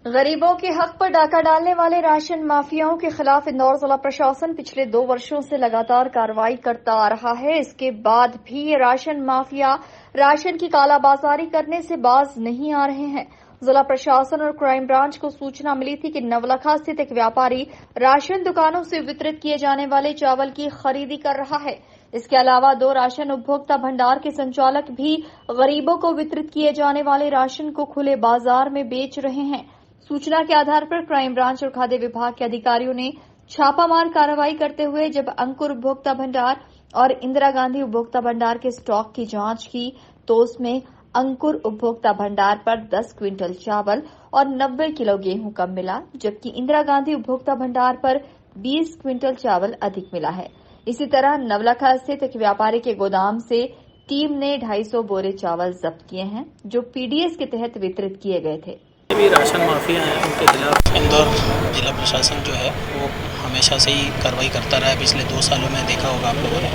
गरीबों के हक पर डाका डालने वाले राशन माफियाओं के खिलाफ इंदौर जिला प्रशासन पिछले 2 वर्षों से लगातार कार्रवाई करता आ रहा है। इसके बाद भी ये राशन माफिया राशन की कालाबाजारी करने से बाज नहीं आ रहे हैं। जिला प्रशासन और क्राइम ब्रांच को सूचना मिली थी कि नवलखा स्थित एक व्यापारी राशन दुकानों से वितरित किए जाने वाले चावल की खरीदी कर रहा है। इसके अलावा 2 राशन उपभोक्ता भंडार के संचालक भी गरीबों को वितरित किए जाने वाले राशन को खुले बाजार में बेच रहे हैं। सूचना के आधार पर क्राइम ब्रांच और खाद्य विभाग के अधिकारियों ने छापामार कार्रवाई करते हुए जब अंकुर उपभोक्ता भंडार और इंदिरा गांधी उपभोक्ता भंडार के स्टॉक की जांच की तो उसमें अंकुर उपभोक्ता भंडार पर 10 क्विंटल चावल और 90 किलो गेहूं कम मिला, जबकि इंदिरा गांधी उपभोक्ता भंडार पर 20 क्विंटल चावल अधिक मिला है। इसी तरह नवलखा स्थित एक व्यापारी के गोदाम से टीम ने 250 बोरे चावल जब्त किए हैं, जो पीडीएस के तहत वितरित किए गए थे। भी राशन माफिया हैं, उनके खिलाफ इंदौर जिला प्रशासन जो है वो हमेशा से ही कार्रवाई करता रहा है। पिछले 2 सालों में देखा होगा आप लोगों ने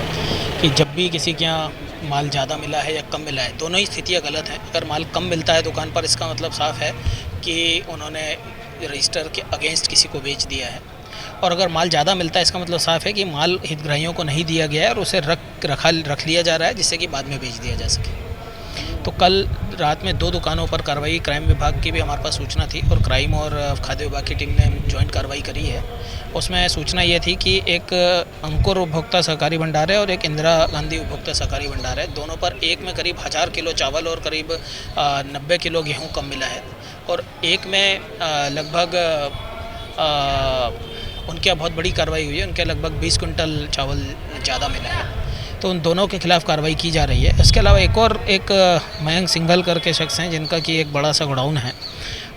कि जब भी किसी के यहाँ माल ज़्यादा मिला है या कम मिला है, दोनों ही स्थितियाँ गलत हैं। अगर माल कम मिलता है दुकान पर, इसका मतलब साफ है कि उन्होंने रजिस्टर के अगेंस्ट किसी को बेच दिया है, और अगर माल ज़्यादा मिलता है इसका मतलब साफ है कि माल हितग्राहियों को नहीं दिया गया है और उसे रख लिया जा रहा है, जिससे कि बाद में बेच दिया जा सके। तो कल रात में 2 दुकानों पर कार्रवाई क्राइम विभाग की भी हमारे पास सूचना थी और क्राइम और खाद्य विभाग की टीम ने ज्वाइंट कार्रवाई करी है। उसमें सूचना ये थी कि एक अंकुर उपभोक्ता सहकारी भंडार है और एक इंदिरा गांधी उपभोक्ता सहकारी भंडार है। दोनों पर एक में करीब 1000 किलो चावल और करीब 90 किलो गेहूँ कम मिला है, और एक में लगभग उनके बहुत बड़ी कार्रवाई हुई है। उनके लगभग 20 कुंटल चावल ज़्यादा मिला है, तो उन दोनों के खिलाफ कार्रवाई की जा रही है। इसके अलावा एक मयंक सिंघल करके शख्स हैं, जिनका कि एक बड़ा सा गोडाउन है।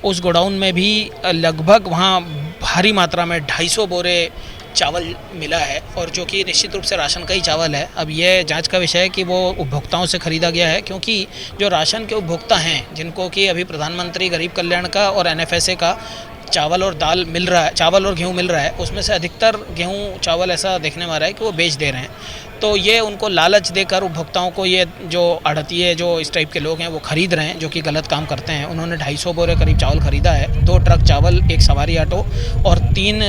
उस गोडाउन में भी लगभग वहाँ भारी मात्रा में 250 बोरे चावल मिला है, और जो कि निश्चित रूप से राशन का ही चावल है। अब यह जांच का विषय है कि वो उपभोक्ताओं से खरीदा गया है, क्योंकि जो राशन के उपभोक्ता हैं, जिनको कि अभी प्रधानमंत्री गरीब कल्याण का और एनएफएसए का चावल और दाल मिल रहा है, चावल और गेहूं मिल रहा है, उसमें से अधिकतर गेहूं चावल ऐसा देखने में आ रहा है कि वो बेच दे रहे हैं। तो ये उनको लालच देकर उपभोक्ताओं को, ये जो आढ़तिये जो इस टाइप के लोग हैं वो खरीद रहे हैं, जो कि गलत काम करते हैं। उन्होंने 250 बोरे करीब चावल खरीदा है, 2 ट्रक चावल, 1 सवारी ऑटो और 3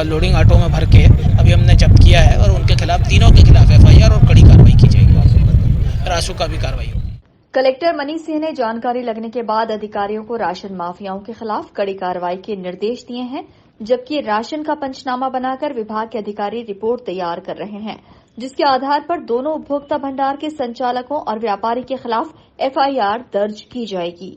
लोडिंग ऑटो में भर के अभी हमने जब्त किया है, और उनके खिलाफ, तीनों के खिलाफ एफआईआर और कड़ी कार्रवाई की जाएगी। रासू का भी कार्रवाई होगी। कलेक्टर मनीष सिंह ने जानकारी लगने के बाद अधिकारियों को राशन माफियाओं के खिलाफ कड़ी कार्रवाई के निर्देश दिए हैं, जबकि राशन का पंचनामा बनाकर विभाग के अधिकारी रिपोर्ट तैयार कर रहे हैं, जिसके आधार पर दोनों उपभोक्ता भंडार के संचालकों और व्यापारी के खिलाफ एफआईआर दर्ज की जाएगी।